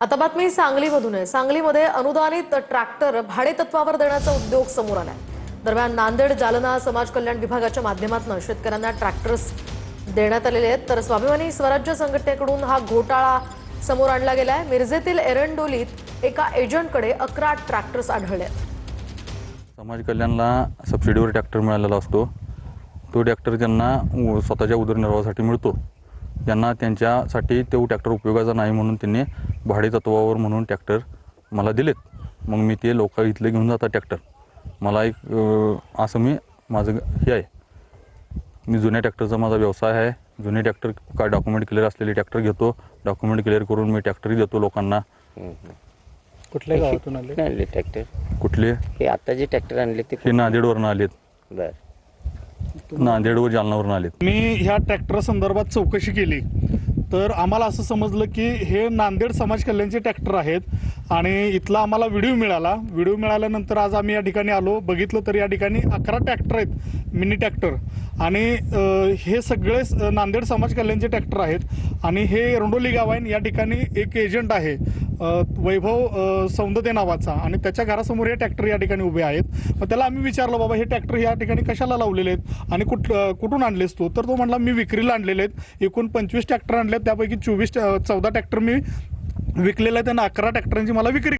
आता बातमी सांगलीमधून आहे। सांगलीमध्ये अनुदानित ट्रॅक्टर भाडेतत्वावर देण्याचा उद्योग समोर आलाय। दरम्यान नांदेड जालना समाज कल्याण विभागाच्या माध्यमातून शेतकऱ्यांना ट्रॅक्टर्स देण्यात आलेले आहेत, तर स्वाभिमानी स्वराज्य संघटनेकडून हा घोटाळा समोर आणला गेलाय। मिरजेतील एरंडोलीत एका एजंटकडे 11 ट्रॅक्टर्स आढळले आहेत। समाज कल्याणला सबसिडीवर ट्रॅक्टर मिळालेला असतो। तो ट्रॅक्टर ज्यांना स्वतःच्या उदरनिर्वाहासाठी मिळतो, ज्यांना त्यांच्यासाठी तो ट्रॅक्टर उपयोगाचा नाही म्हणून त्यांनी भाडेतत्वावर म्हणून ट्रॅक्टर मला दिलेत। मग मी ते लोक इथले घेऊन जातात ट्रॅक्टर। मला एक असं मी माझं हे आहे, मी जुन्या ट्रॅक्टरचा माझा व्यवसाय आहे। जुने ट्रॅक्टर काय डॉक्युमेंट क्लिअर असलेले ट्रॅक्टर घेतो, डॉक्युमेंट क्लिअर करून मी ट्रॅक्टरही देतो लोकांना। कुठल्या गावातून आणले ट्रॅक्टर? कुठले हे आता जे ट्रॅक्टर आणले ते हे नांदेडवरून आलेत, बर नांदेड व जालनावरून आलेत। मी ह्या ट्रॅक्टर संदर्भात चौकशी केली तर आम्हाला असं समजलं की हे नांदेड समाज कल्याणचे ट्रॅक्टर आहेत आणि इथला आम्हाला व्हिडिओ मिळाला। व्हिडिओ मिळाल्यानंतर आज आम्ही या ठिकाणी आलो, बघितलं तर या ठिकाणी 11 ट्रॅक्टर आहेत, मिनी ट्रॅक्टर, आणि हे सगळे नांदेड समाज कल्याणचे ट्रॅक्टर आहेत। आणि हे एरंडोली गाव आहे। या ठिकाणी एक एजंट आहे वैभव सौंदते नावाचा, आणि त्याच्या घरासमोर हे ट्रॅक्टर या ठिकाणी उभे आहेत। मग त्याला आम्ही विचारलं, बाबा हे ट्रॅक्टर या ठिकाणी कशाला लावलेले आहेत आणि कुठून आणलेस तू? तर तो म्हणला मी विक्रीला आणलेले आहेत। एकूण 25 ट्रॅक्टर आणले, त्यापैकी 14 ट्रॅक्टर मी विकलेले आहेत आणि 11 ट्रॅक्टरांची मला विक्री